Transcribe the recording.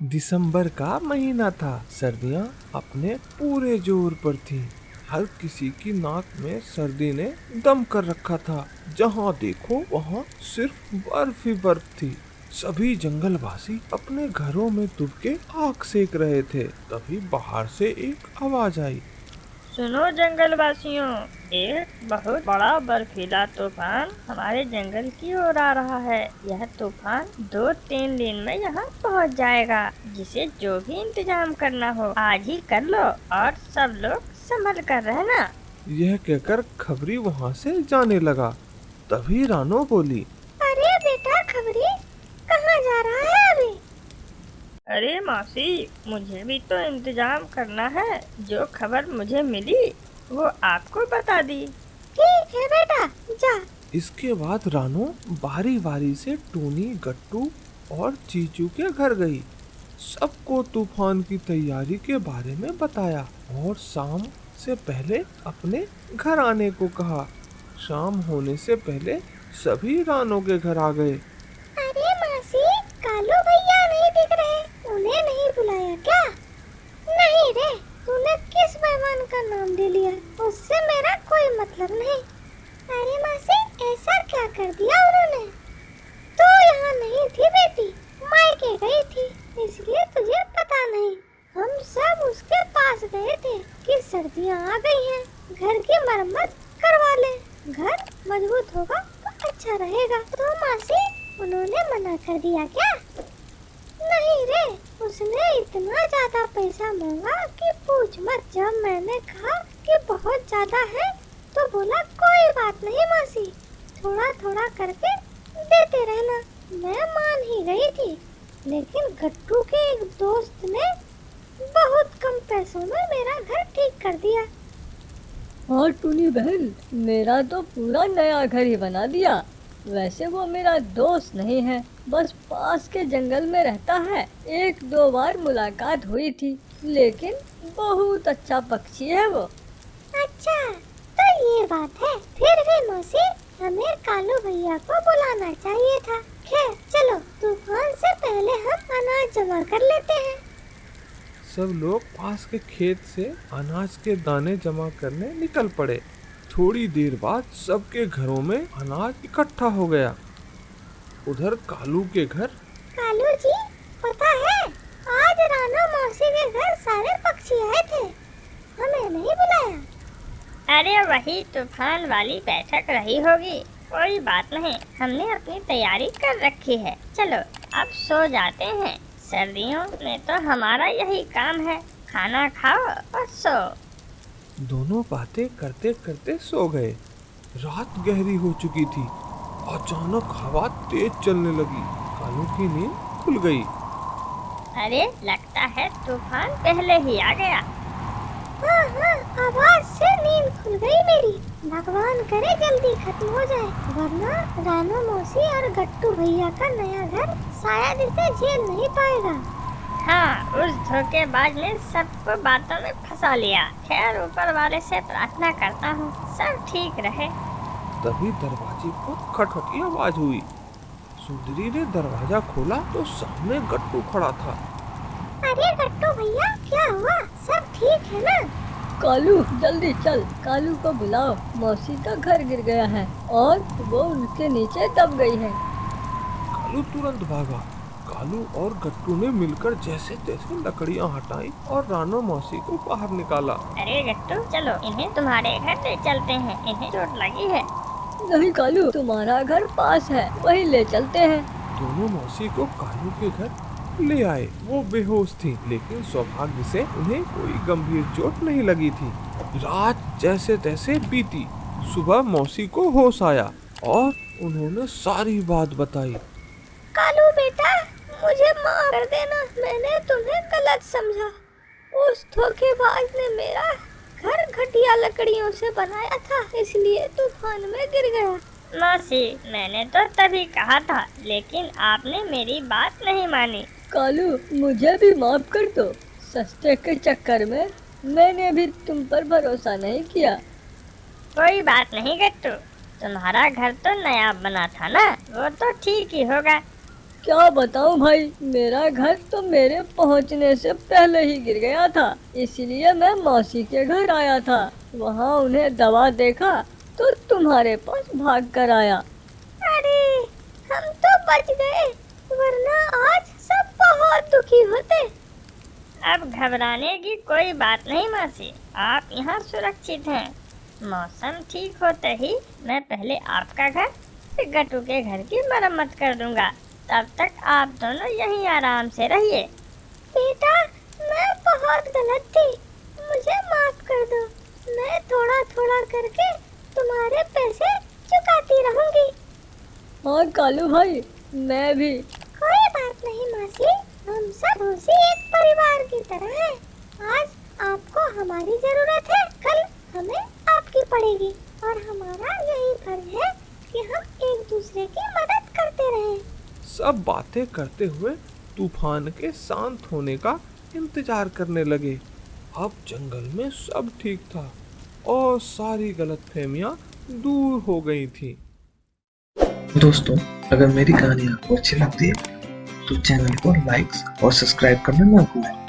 दिसंबर का महीना था। सर्दियां अपने पूरे जोर पर थीं। हर किसी की नाक में सर्दी ने दम कर रखा था। जहां देखो वहां सिर्फ बर्फ ही बर्फ थी। सभी जंगलवासी अपने घरों में दुबके आग सेक रहे थे। तभी बाहर से एक आवाज आई। सुनो जंगल वासियों, एक बहुत बड़ा बर्फीला तूफान हमारे जंगल की ओर आ रहा है। यह तूफान 2-3 दिन में यहाँ पहुँच जाएगा। जिसे जो भी इंतजाम करना हो आज ही कर लो और सब लोग संभल कर रहना। यह कहकर खबरी वहां से जाने लगा। तभी रानो बोली। अरे बेटा खबरी, कहाँ जा रहा है अभी? अरे मौसी, मुझे भी तो इंतजाम करना है। जो खबर मुझे मिली वो आपको बता दी। ठीक है बेटा, जा। इसके बाद रानो बारी बारी से टोनी, गट्टू और चीचू के घर गई। सबको तूफान की तैयारी के बारे में बताया और शाम से पहले अपने घर आने को कहा। शाम होने से पहले सभी रानो के घर आ गए। अरे मासी, कालू भैया नहीं दिख रहे, उन्हें नहीं बुलाया क्या? नहीं रे, तूने किस मेहमान का नाम ले लिया? उससे मेरा कोई मतलब नहीं। अरे मासी, ऐसा क्या कर दिया उन्होंने? तू यहाँ नहीं थी बेटी, मायके गई थी, इसलिए तुझे पता नहीं। हम सब उसके पास गए थे कि सर्दियाँ आ गई हैं, घर की मरम्मत करवा ले। घर मजबूत होगा तो अच्छा रहेगा। तो मासी, उन्होंने मना कर दिया क्या? नहीं रे, उसने इतना ज्यादा पैसा मांगा कि पूछ मत। जब मैंने कहा कि बहुत ज्यादा है तो बोला कोई बात नहीं मासी, थोड़ा थोड़ा करके देते रहना। मैं मान ही गई थी, लेकिन गट्टू के एक दोस्त ने बहुत कम पैसों में मेरा घर ठीक कर दिया। हाँ टूनी बहन, मेरा तो पूरा नया घर ही बना दिया। वैसे वो मेरा दोस्त नहीं है, बस पास के जंगल में रहता है। 1-2 बार मुलाकात हुई थी, लेकिन बहुत अच्छा पक्षी है वो। अच्छा, तो ये बात है। फिर भी मौसी, हमें कालू भैया को बुलाना चाहिए था। खैर चलो, तूफान से पहले हम अनाज जमा कर लेते हैं। सब लोग पास के खेत से अनाज के दाने जमा करने निकल पड़े। थोड़ी देर बाद सबके घरों में अनाज इकट्ठा हो गया। उधर कालू के घर। कालू जी, पता है, आज राना मौसी के घर सारे पक्षी आए थे, हमें नहीं बुलाया। अरे वही तूफान वाली बैठक रही होगी। कोई बात नहीं, हमने अपनी तैयारी कर रखी है। चलो अब सो जाते हैं। सर्दियों में तो हमारा यही काम है, खाना खाओ और सो। दोनों बातें करते करते सो गए। रात गहरी हो चुकी थी। अचानक हवा तेज चलने लगी। कालू की नींद खुल गई। अरे लगता है तूफान पहले ही आ गया। हाँ हाँ, आवाज से नींद खुल गई मेरी। भगवान करे जल्दी खत्म हो जाए, वरना रानू मौसी और गट्टू भैया का नया घर शायद इसे झेल नहीं पाएगा। हाँ, उस धोखेबाज ने सबको बातों में फंसा लिया। खैर ऊपर वाले से प्रार्थना करता हूँ सब ठीक रहे। तभी दरवाजे पर खटखट की आवाज हुई। सुंदरी ने दरवाजा खोला तो सामने गट्टू खड़ा था। अरे गट्टू भैया, क्या हुआ? सब ठीक है ना? कालू जल्दी चल, कालू को बुलाओ। मौसी का घर गिर गया है और वो उनके नीचे दब गई है। कालू तुरंत भागा। कालू और गट्टू ने मिलकर जैसे तैसे लकड़ियां हटाई और रानो मौसी को बाहर निकाला। अरे गट्टू, चलो इन्हें तुम्हारे घर ले चलते हैं, इन्हें चोट लगी है। नहीं कालू, तुम्हारा घर पास है, वहीं ले चलते हैं। दोनों मौसी को कालू के घर ले आए। वो बेहोश थी, लेकिन सौभाग्य से उन्हें कोई गंभीर चोट नहीं लगी थी। रात जैसे तैसे बीती। सुबह मौसी को होश आया और उन्होंने सारी बात बताई। कालू बेटा, मुझे माफ कर देना, मैंने तुम्हें गलत समझा। उस धोखेबाज ने मेरा घर घटिया लकड़ियों से बनाया था, इसलिए तूफान में गिर गया। मौसी, मैंने तो तभी कहा था, लेकिन आपने मेरी बात नहीं मानी। कालू मुझे भी माफ कर दो। सस्ते के चक्कर में मैंने भी तुम पर भरोसा नहीं किया। कोई बात नहीं गट्टू, तुम्हारा घर तो नया बना था ना, वो तो ठीक ही होगा। क्या बताऊं भाई, मेरा घर तो मेरे पहुंचने से पहले ही गिर गया था, इसलिए मैं मौसी के घर आया था। वहाँ उन्हें दबा देखा तो तुम्हारे पास भाग कर आया। अरे हम तो बच गए, वरना आज सब बहुत दुखी होते। अब घबराने की कोई बात नहीं मौसी, आप यहाँ सुरक्षित हैं। मौसम ठीक होते ही मैं पहले आपका घर फिर गट्टू के घर की मरम्मत कर दूंगा। तब तक आप दोनों यहीं आराम से रहिए। बेटा मैं बहुत गलत थी, मुझे माफ कर दो। मैं थोड़ा थोड़ा करके तुम्हारे पैसे चुकाती रहूंगी। हाँ कालू भाई, मैं भी। कोई बात नहीं मौसी, हम सब उसी एक परिवार की तरह हैं। आज आपको हमारी जरूरत है, कल हमें आपकी पड़ेगी, और हमारा यही फर्ज है कि हम एक दूसरे की मदद करते रहें। सब बातें करते हुए तूफान के शांत होने का इंतजार करने लगे। अब जंगल में सब ठीक था और सारी गलतफहमियां दूर हो गई थी। दोस्तों, अगर मेरी कहानी आपको अच्छी लगती है तो चैनल को लाइक और सब्सक्राइब करना ना भूलें।